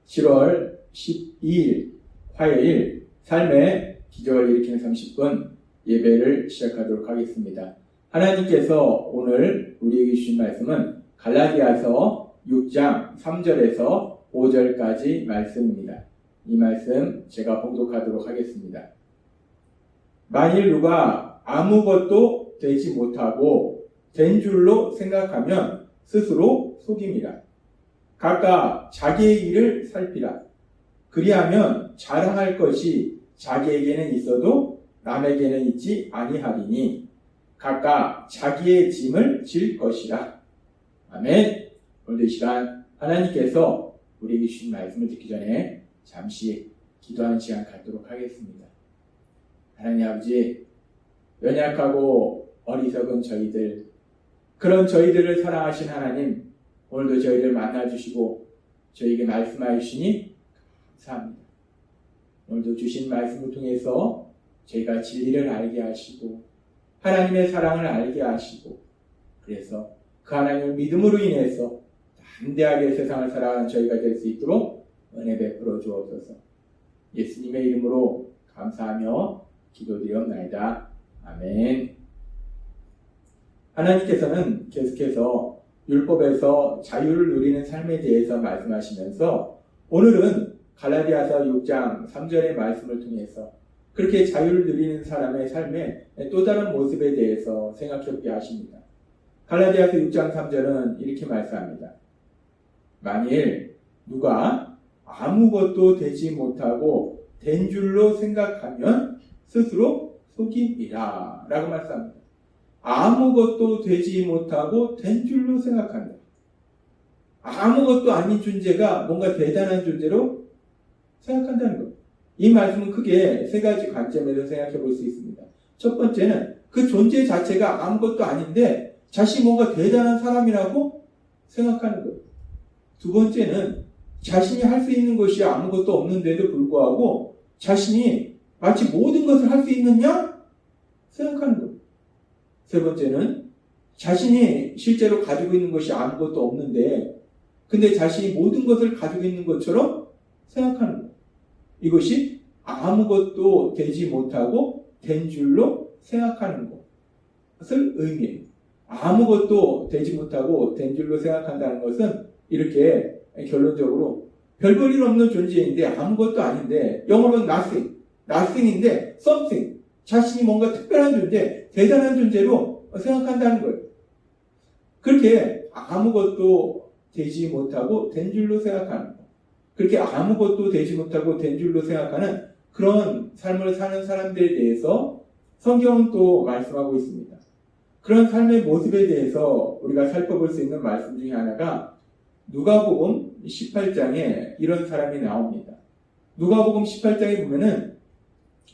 7월 12일 화요일 삶의 기적을 일으키는 30분 예배를 시작하도록 하겠습니다. 하나님께서 오늘 우리에게 주신 말씀은 갈라디아서 6장 3절에서 5절까지 말씀입니다. 이 말씀 제가 봉독하도록 하겠습니다. 만일 누가 아무것도 되지 못하고 된 줄로 생각하면 스스로 속임이라. 각각 자기의 일을 살피라. 그리하면 자랑할 것이 자기에게는 있어도 남에게는 있지 아니하리니 각각 자기의 짐을 질 것이라. 아멘. 오늘 이 시간 하나님께서 우리에게 주신 말씀을 듣기 전에 잠시 기도하는 시간 갖도록 하겠습니다. 하나님 아버지, 연약하고 어리석은 저희들, 그런 저희들을 사랑하신 하나님, 오늘도 저희를 만나주시고 저희에게 말씀하여 주시니 감사합니다. 오늘도 주신 말씀을 통해서 저희가 진리를 알게 하시고 하나님의 사랑을 알게 하시고, 그래서 그 하나님을 믿음으로 인해서 담대하게 세상을 살아가는 저희가 될 수 있도록 은혜 베풀어 주옵소서. 예수님의 이름으로 감사하며 기도드리옵나이다. 아멘. 하나님께서는 계속해서 율법에서 자유를 누리는 삶에 대해서 말씀하시면서 오늘은 갈라디아서 6장 3절의 말씀을 통해서 그렇게 자유를 누리는 사람의 삶의 또 다른 모습에 대해서 생각해보게 하십니다. 갈라디아서 6장 3절은 이렇게 말씀합니다. 만일 누가 아무것도 되지 못하고 된 줄로 생각하면 스스로 속임이라 라고 말씀합니다. 아무것도 되지 못하고 된 줄로 생각한다. 아무것도 아닌 존재가 뭔가 대단한 존재로 생각한다는 것. 이 말씀은 크게 세 가지 관점에서 생각해 볼 수 있습니다. 첫 번째는 그 존재 자체가 아무것도 아닌데 자신이 뭔가 대단한 사람이라고 생각하는 것. 두 번째는 자신이 할 수 있는 것이 아무것도 없는데도 불구하고 자신이 마치 모든 것을 할 수 있느냐 생각하는 것. 세 번째는 자신이 실제로 가지고 있는 것이 아무것도 없는데 근데 자신이 모든 것을 가지고 있는 것처럼 생각하는 것. 이것이 아무것도 되지 못하고 된 줄로 생각하는 것을 의미해요. 아무것도 되지 못하고 된 줄로 생각한다는 것은 이렇게 결론적으로 별 볼 일 없는 존재인데 아무것도 아닌데 영어로는 nothing인데 something, 자신이 뭔가 특별한 존재, 대단한 존재로 생각한다는 거예요. 그렇게 아무것도 되지 못하고 된 줄로 생각하는 것, 그렇게 아무것도 되지 못하고 된 줄로 생각하는 그런 삶을 사는 사람들에 대해서 성경은 또 말씀하고 있습니다. 그런 삶의 모습에 대해서 우리가 살펴볼 수 있는 말씀 중에 하나가 누가복음 18장에 이런 사람이 나옵니다. 누가복음 18장에 보면은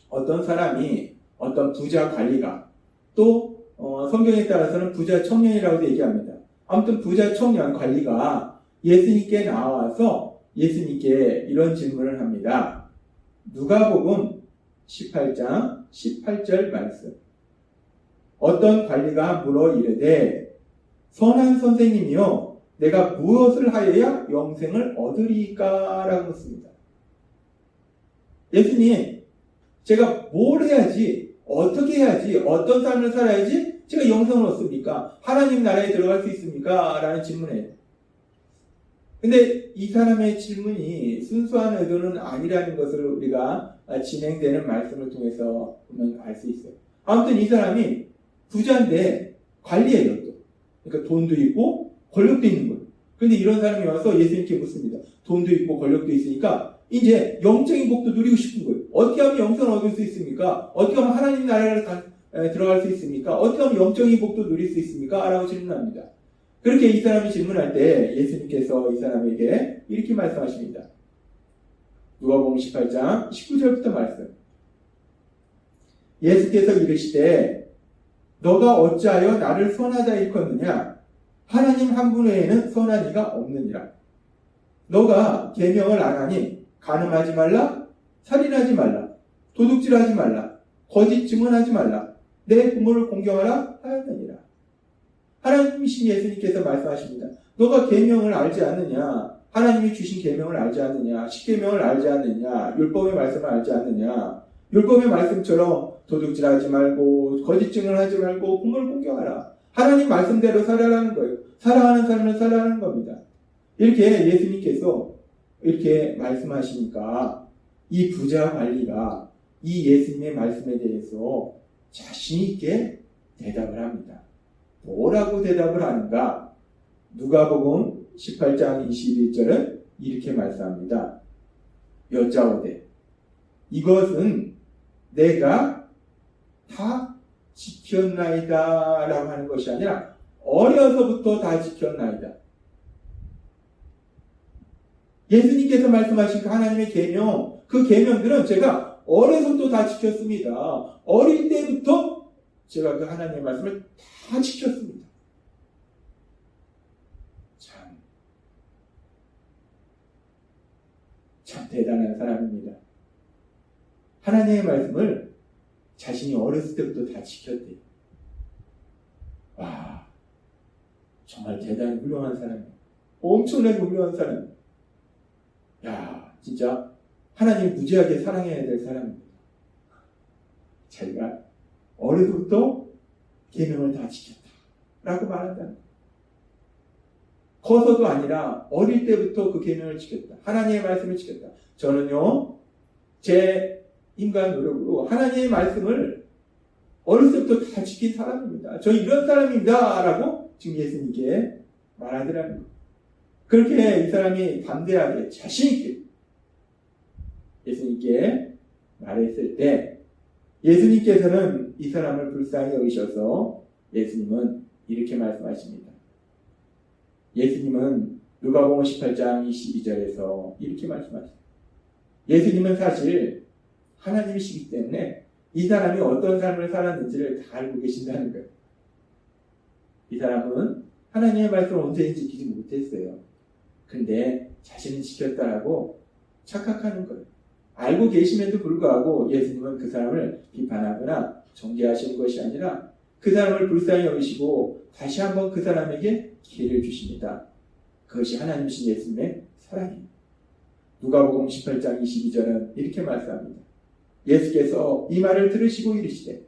어떤 사람이 어떤 부자 관리가 또 성경에 따라서는 부자 청년이라고도 얘기합니다. 아무튼 부자 청년 관리가 예수님께 나와서 예수님께 이런 질문을 합니다. 누가복음 18장 18절 말씀. 어떤 관리가 물어 이르되 선한 선생님이여 내가 무엇을 하여야 영생을 얻으리까? 라고 묻습니다. 예수님, 제가 뭘 해야지, 어떻게 해야지, 어떤 삶을 살아야지 제가 영생을 얻습니까? 하나님 나라에 들어갈 수 있습니까? 라는 질문이에요. 근데 이 사람의 질문이 순수한 의도는 아니라는 것을 우리가 진행되는 말씀을 통해서 보면 알 수 있어요. 아무튼 이 사람이 부자인데 관리해요. 또. 그러니까 돈도 있고 권력도 있는 거예요. 그런데 이런 사람이 와서 예수님께 묻습니다. 돈도 있고 권력도 있으니까 이제 영적인 복도 누리고 싶은 거예요. 어떻게 하면 영생을 얻을 수 있습니까? 어떻게 하면 하나님 나라를 들어갈 수 있습니까? 어떻게 하면 영적인 복도 누릴 수 있습니까? 라고 질문합니다. 그렇게 이 사람이 질문할 때 예수님께서 이 사람에게 이렇게 말씀하십니다. 누가복음 18장 19절부터 말씀. 예수께서 이르시되 너가 어찌하여 나를 선하다 일컫느냐? 하나님 한 분 외에는 선한 이가 없느니라. 너가 계명을 안 하니 간음하지 말라, 살인하지 말라, 도둑질하지 말라, 거짓 증언하지 말라, 내 부모를 공경하라 하였느니라. 하나님이신 예수님께서 말씀하십니다. 너가 계명을 알지 않느냐? 하나님이 주신 계명을 알지 않느냐? 십계명을 알지 않느냐? 율법의 말씀을 알지 않느냐? 율법의 말씀처럼 도둑질하지 말고 거짓증을 하지 말고 부모를 공경하라. 하나님 말씀대로 살아가는 거예요. 사랑하는 삶을 살아가는 겁니다. 이렇게 예수님께서 이렇게 말씀하시니까 이 부자 관리가 이 예수님의 말씀에 대해서 자신 있게 대답을 합니다. 뭐라고 대답을 하는가? 누가복음 18장 21절은 이렇게 말씀합니다. 여짜오되 이것은 내가 다 지켰나이다 라고 하는 것이 아니라 어려서부터 다 지켰나이다. 예수님께서 말씀하신 그 하나님의 계명, 그 계명들은 제가 어려서부터 다 지켰습니다. 어릴 때부터 제가 그 하나님의 말씀을 다 지켰습니다. 참 대단한 사람입니다. 하나님의 말씀을 자신이 어렸을 때부터 다 지켰대요. 와, 정말 대단히 훌륭한 사람이에요. 엄청나게 훌륭한 사람. 야, 진짜 하나님 무지하게 사랑해야 될 사람입니다. 자기가 어려서부터 계명을 다 지켰다 라고 말한다는 거예요. 커서도 아니라 어릴 때부터 그 계명을 지켰다. 하나님의 말씀을 지켰다. 저는요, 제 인간 노력으로 하나님의 말씀을 어렸을 때부터 다 지킨 사람입니다. 저 이런 사람입니다 라고 지금 예수님께 말하더라는 거예요. 그렇게 이 사람이 담대하게 자신있게 예수님께 말했을 때 예수님께서는 이 사람을 불쌍히 여기셔서 예수님은 이렇게 말씀하십니다. 예수님은 누가복음 18장 22절에서 이렇게 말씀하십니다. 예수님은 사실 하나님이시기 때문에 이 사람이 어떤 삶을 살았는지를 다 알고 계신다는 거예요. 이 사람은 하나님의 말씀을 온전히 지키지 못했어요. 근데 자신은 지켰다라고 착각하는 거예요. 알고 계심에도 불구하고 예수님은 그 사람을 비판하거나 정죄하시는 것이 아니라 그 사람을 불쌍히 여기시고 다시 한번 그 사람에게 기회를 주십니다. 그것이 하나님이신 예수님의 사랑입니다. 누가복음 18장 22절은 이렇게 말씀합니다. 예수께서 이 말을 들으시고 이르시되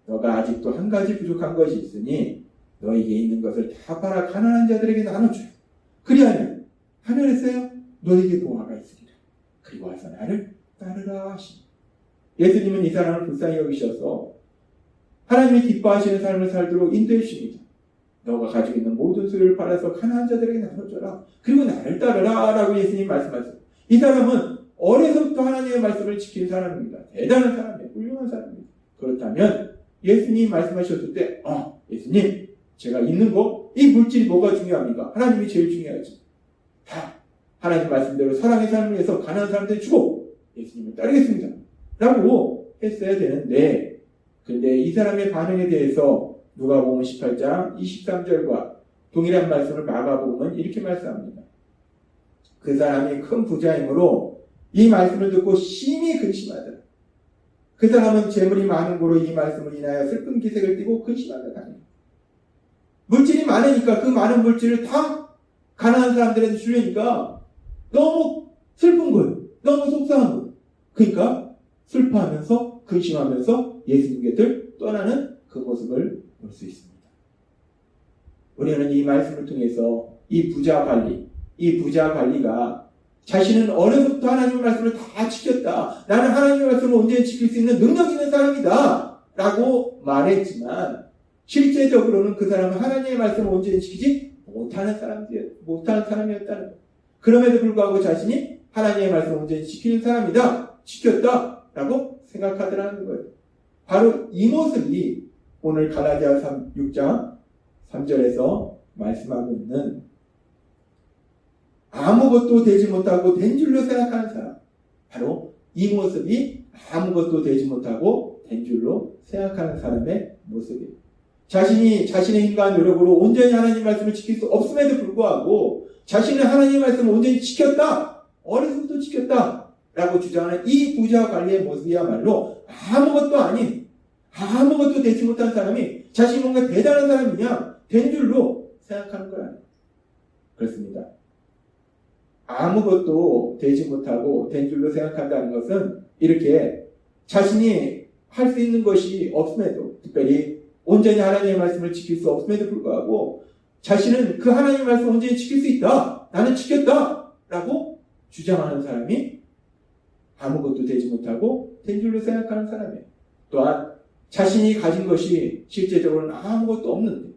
너가 아직도 한 가지 부족한 것이 있으니 너에게 있는 것을 다 팔아 가난한 자들에게 나눠줘요. 그리하면 하늘에서요 너에게 보화가 있으리라. 그리고 와서 나를 따르라 하시니 예수님은 이 사람을 불쌍히 여기셔서 하나님이 기뻐하시는 삶을 살도록 인도해 주십니다. 너가 가지고 있는 모든 소유를 팔아서 가난한 자들에게 나눠줘라. 그리고 나를 따르라 라고 예수님이 말씀하세요. 이 사람은 어려서부터 하나님의 말씀을 지킨 사람입니다. 대단한 사람이에요. 훌륭한 사람입니다. 그렇다면 예수님이 말씀하셨을 때 예수님 제가 있는 거 이 물질이 뭐가 중요합니까? 하나님이 제일 중요하지. 다 하나님 말씀대로 사랑의 삶을 위해서 가난한 사람들 주고 예수님을 따르겠습니다. 라고 했어야 되는데 근데 이 사람의 반응에 대해서 누가복음 18장 23절과 동일한 말씀을 마가복음은 이렇게 말씀합니다. 그 사람이 큰 부자이므로 이 말씀을 듣고 심히 근심하더라. 그 사람은 재물이 많은 고로 이 말씀을 인하여 슬픈 기색을 띠고 근심하더라. 물질이 많으니까 그 많은 물질을 다 가난한 사람들한테 주려니까 너무 슬픈 거예요. 너무 속상한 거예요. 그러니까 슬퍼하면서 근심하면서 예수님 곁을 떠나는 그 모습을 볼 수 있습니다. 우리는 이 말씀을 통해서 이 부자 관리가 자신은 어려서부터 하나님의 말씀을 다 지켰다. 나는 하나님의 말씀을 온전히 지킬 수 있는 능력 있는 사람이다. 라고 말했지만 실제적으로는 그 사람은 하나님의 말씀을 온전히 지키지 못하는 사람이었다는 거예요. 그럼에도 불구하고 자신이 하나님의 말씀을 온전히 지키는 사람이다. 지켰다. 라고 생각하더라는 거예요. 바로 이 모습이 오늘 갈라디아 6장 3절에서 말씀하고 있는 아무것도 되지 못하고 된 줄로 생각하는 사람. 바로 이 모습이 아무것도 되지 못하고 된 줄로 생각하는 사람의 모습이에요. 자신이 자신의 힘과 노력으로 온전히 하나님의 말씀을 지킬 수 없음에도 불구하고 자신은 하나님의 말씀을 온전히 지켰다. 어려서부터 지켰다. 라고 주장하는 이 부자 관리의 모습이야말로 아무것도 되지 못한 사람이 자신이 뭔가 대단한 사람이냐 된 줄로 생각하는 거라는 그렇습니다. 아무것도 되지 못하고 된 줄로 생각한다는 것은 이렇게 자신이 할 수 있는 것이 없음에도, 특별히 온전히 하나님의 말씀을 지킬 수 없음에도 불구하고 자신은 그 하나님의 말씀을 온전히 지킬 수 있다, 나는 지켰다 라고 주장하는 사람이 아무것도 되지 못하고 된 줄로 생각하는 사람이에요. 또한 자신이 가진 것이 실제적으로는 아무것도 없는데,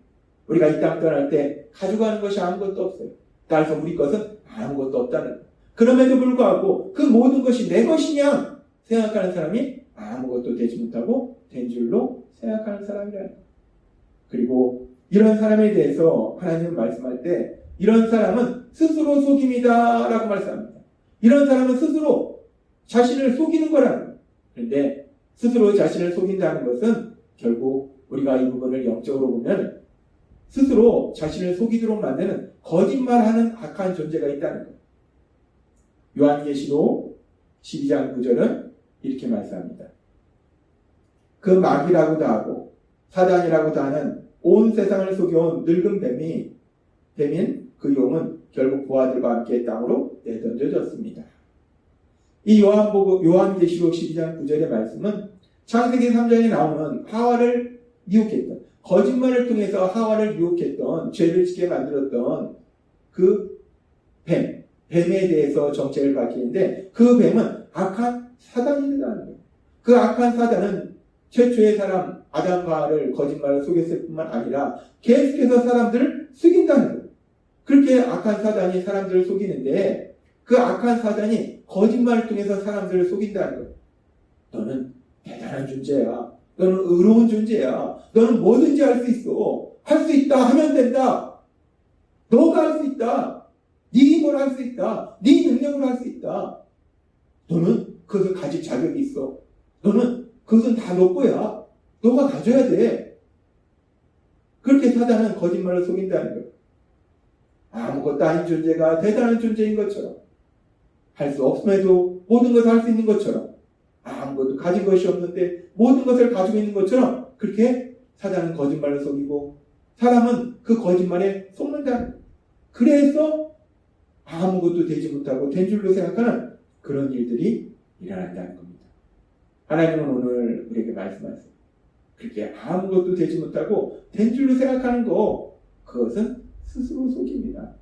우리가 이 땅 떠날 때 가져가는 것이 아무것도 없어요. 따라서 우리 것은 아무것도 없다는 거예요. 그럼에도 불구하고 그 모든 것이 내 것이냐 생각하는 사람이 아무것도 되지 못하고 된 줄로 생각하는 사람이라는 거예요. 그리고 이런 사람에 대해서 하나님은 말씀할 때 이런 사람은 스스로 속임이다 라고 말씀합니다. 이런 사람은 스스로 자신을 속이는 거라는 거예요. 그런데 스스로 자신을 속인다는 것은 결국 우리가 이 부분을 영적으로 보면 스스로 자신을 속이도록 만드는 거짓말하는 악한 존재가 있다는 거예요. 요한계시록 12장 9절은 이렇게 말씀합니다. 그 마귀라고도 하고 사단이라고도 하는 온 세상을 속여온 늙은 뱀인 그 용은 결국 부하들과 함께 땅으로 내던져졌습니다. 이 요한계시록 12장 9절의 말씀은 창세기 3장에 나오는 하와를 미혹했던, 거짓말을 통해서 하와를 유혹했던, 죄를 짓게 만들었던 그 뱀에 대해서 정체를 밝히는데, 그 뱀은 악한 사단이라는 거예요. 그 악한 사단은 최초의 사람 아담과 하와를 거짓말을 속였을 뿐만 아니라 계속해서 사람들을 속인다는 거예요. 그렇게 악한 사단이 사람들을 속이는데 그 악한 사단이 거짓말을 통해서 사람들을 속인다는 거예요. 너는 대단한 존재야. 너는 의로운 존재야. 너는 뭐든지 할 수 있어. 할 수 있다 하면 된다. 너가 할 수 있다. 네 힘으로 할 수 있다. 네 능력으로 할 수 있다. 너는 그것을 가질 자격이 있어. 너는 그것은 다 너 거야. 너가 가져야 돼. 그렇게 사단은 거짓말을 속인다는 거예요. 아무것도 아닌 존재가 대단한 존재인 것처럼, 할 수 없음에도 모든 것을 할 수 있는 것처럼, 아무것도 가진 것이 없는데 모든 것을 가지고 있는 것처럼, 그렇게 사단은 거짓말을 속이고 사람은 그 거짓말에 속는다는 거예요. 그래서 아무것도 되지 못하고 된 줄로 생각하는 그런 일들이 일어난다는 겁니다. 하나님은 오늘 우리에게 말씀하세요. 그렇게 아무것도 되지 못하고 된 줄로 생각하는 거, 그것은 스스로 속입니다.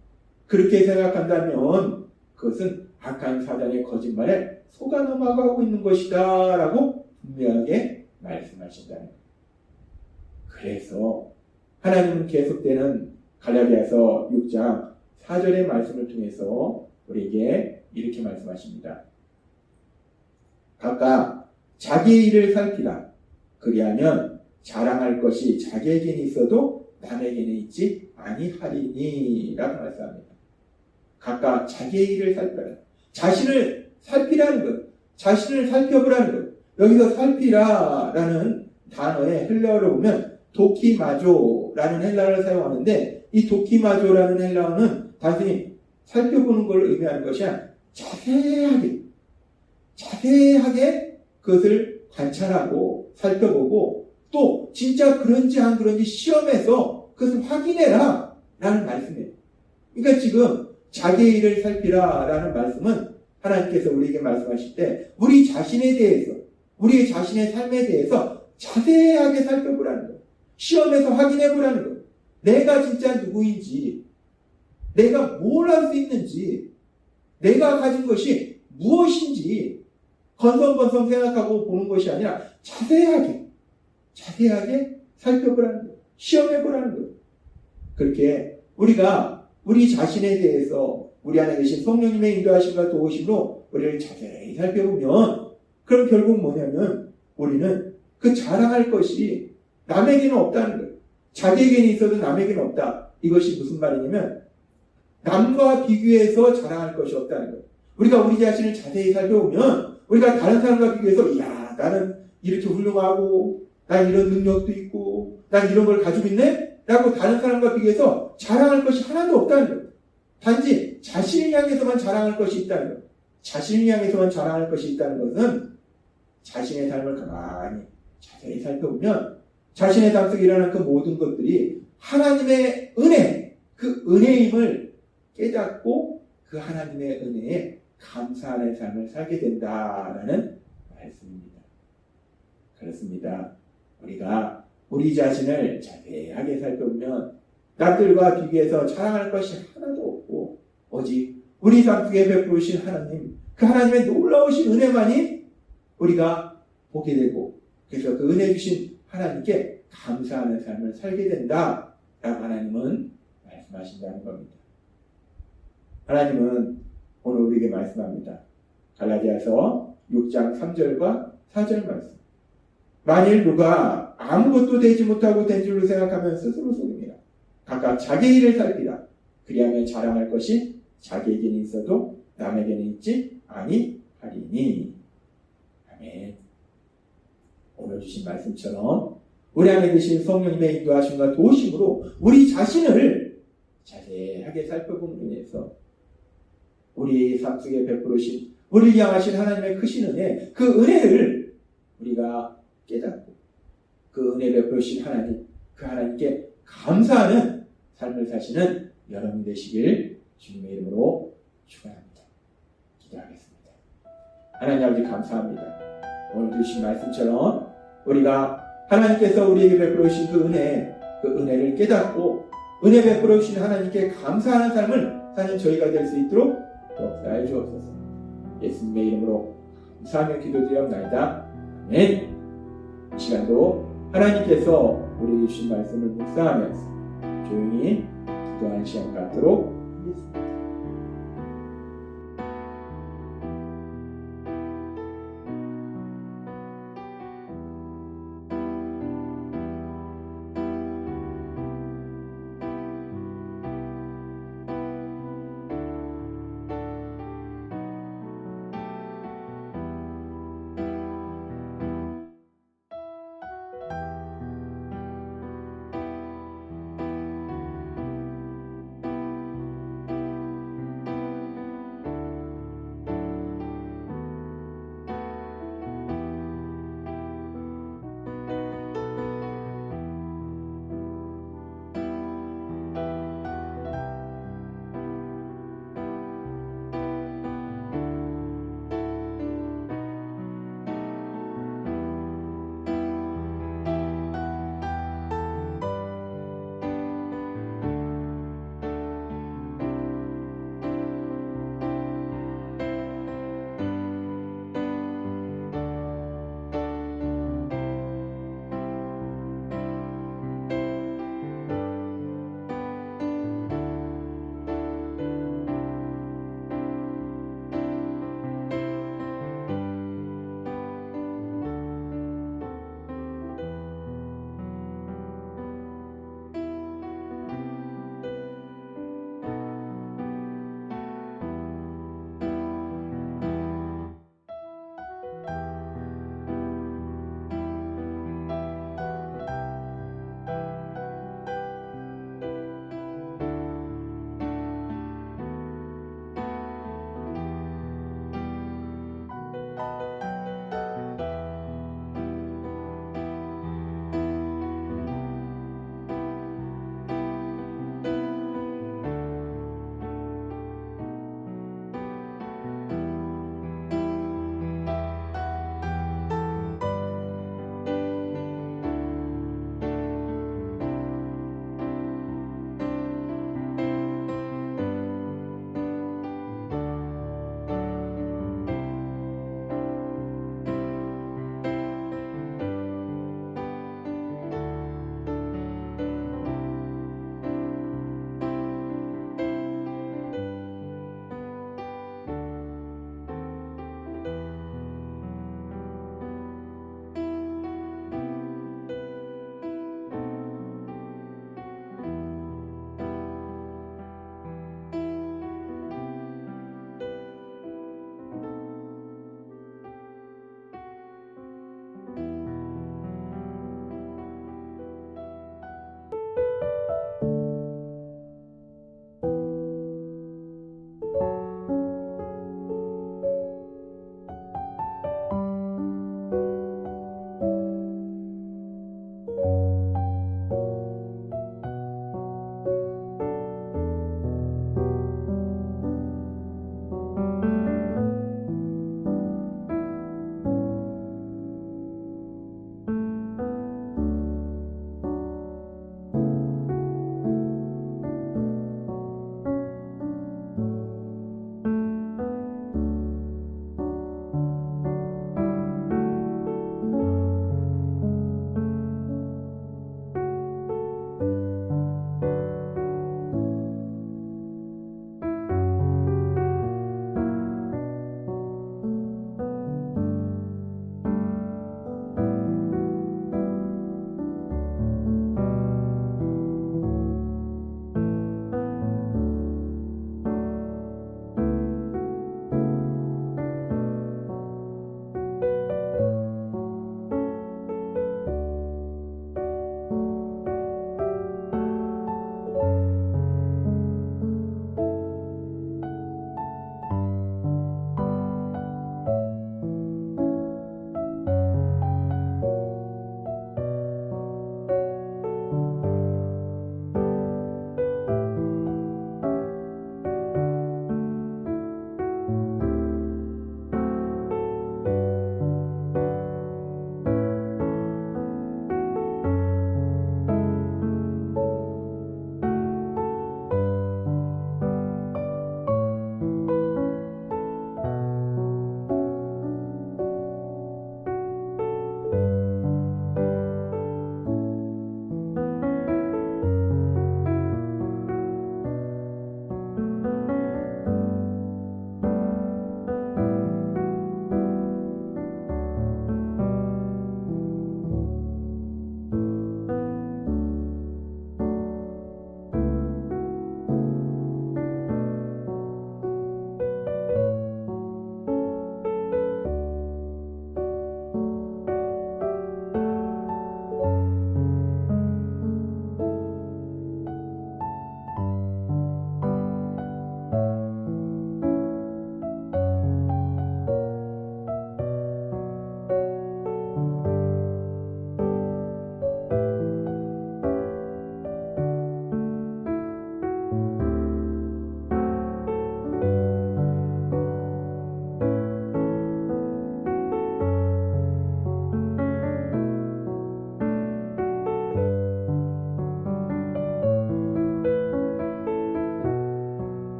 그렇게 생각한다면 그것은 악한 사단의 거짓말에 속아 넘어가고 있는 것이다 라고 분명하게 말씀하신다는 거예요. 그래서 하나님은 계속되는 갈라디아서 6장 4절의 말씀을 통해서 우리에게 이렇게 말씀하십니다. 각각 자기의 일을 살피라. 그리하면 자랑할 것이 자기에게는 있어도 남에게는 있지 아니하리니 라고 말씀합니다. 각각 자기의 일을 살펴라. 자신을 살피라는 것, 자신을 살펴보라는 것. 여기서 살피라라는 단어의 헬라어를 보면 도키마조라는 헬라어를 사용하는데, 이 도키마조라는 헬라어는 단순히 살펴보는 걸 의미하는 것이 아니라 자세하게 그것을 관찰하고 살펴보고 또 진짜 그런지 안 그런지 시험해서 그것을 확인해라 라는 말씀이에요. 그러니까 지금 자기의 일을 살피라 라는 말씀은 하나님께서 우리에게 말씀하실 때 우리 자신에 대해서, 우리 자신의 삶에 대해서 자세하게 살펴보라는 거예요. 시험해서 확인해보라는 거예요. 내가 진짜 누구인지, 내가 뭘 할 수 있는지, 내가 가진 것이 무엇인지 건성건성 생각하고 보는 것이 아니라 자세하게 살펴보라는 거예요. 시험해보라는 거예요. 그렇게 우리가 우리 자신에 대해서 우리 안에 계신 성령님의 인도하심과 도우심으로 우리를 자세히 살펴보면, 그럼 결국 뭐냐면 우리는 그 자랑할 것이 남에게는 없다는 거예요. 자기에게는 있어도 남에게는 없다. 이것이 무슨 말이냐면 남과 비교해서 자랑할 것이 없다는 거예요. 우리가 우리 자신을 자세히 살펴보면 우리가 다른 사람과 비교해서 야, 나는 이렇게 훌륭하고 난 이런 능력도 있고 난 이런 걸 가지고 있네? 라고 다른 사람과 비교해서 자랑할 것이 하나도 없다는 거예요. 단지 자신을 향해서만 자랑할 것이 있다는 거예요. 자신을 향해서만 자랑할 것이 있다는 것은 자신의 삶을 가만히 자세히 살펴보면 자신의 삶 속에 일어나는 그 모든 것들이 하나님의 은혜, 그 은혜임을 깨닫고 그 하나님의 은혜에 감사하는 삶을 살게 된다라는 말씀입니다. 그렇습니다. 우리가 우리 자신을 자세하게 살펴보면 남들과 비교해서 자랑할 것이 하나도 없고 오직 우리 삶 속에 베푸신 하나님, 그 하나님의 놀라우신 은혜만이 우리가 보게 되고, 그래서 그 은혜 주신 하나님께 감사하는 삶을 살게 된다라고 하나님은 말씀하신다는 겁니다. 하나님은 오늘 우리에게 말씀합니다. 갈라디아서 6장 3절과 4절 말씀. 만일 누가 아무것도 되지 못하고 된 줄로 생각하면 스스로 속입니다. 각각 자기 일을 살피라. 그리하면 자랑할 것이 자기에게는 있어도 남에게는 있지 아니하리니. 아멘. 오늘 주신 말씀처럼 우리 안에 계신 성령님의 인도하심과 도우심으로 우리 자신을 자세하게 살펴보는 위해서 우리 삶 속에 베풀으신, 우리를 향하신 하나님의 크신 은혜, 그 은혜를 우리가 깨닫고 그 은혜 베풀으신 하나님, 그 하나님께 감사하는 삶을 사시는 여러분 되시길 주님의 이름으로 축원합니다. 기도하겠습니다. 하나님 아버지 감사합니다. 오늘 주신 말씀처럼 우리가 하나님께서 우리에게 베풀으신 그 은혜를 깨닫고 은혜 베풀어 주신 하나님께 감사하는 삶을 사는 저희가 될 수 있도록 역사해 주옵소서. 예수님의 이름으로 감사하며 기도드리옵나이다. 아멘. 이 시간도 하나님께서 우리에게 주신 말씀을 묵상하면서 조용히 기도하는 시간 갖도록 하겠습니다.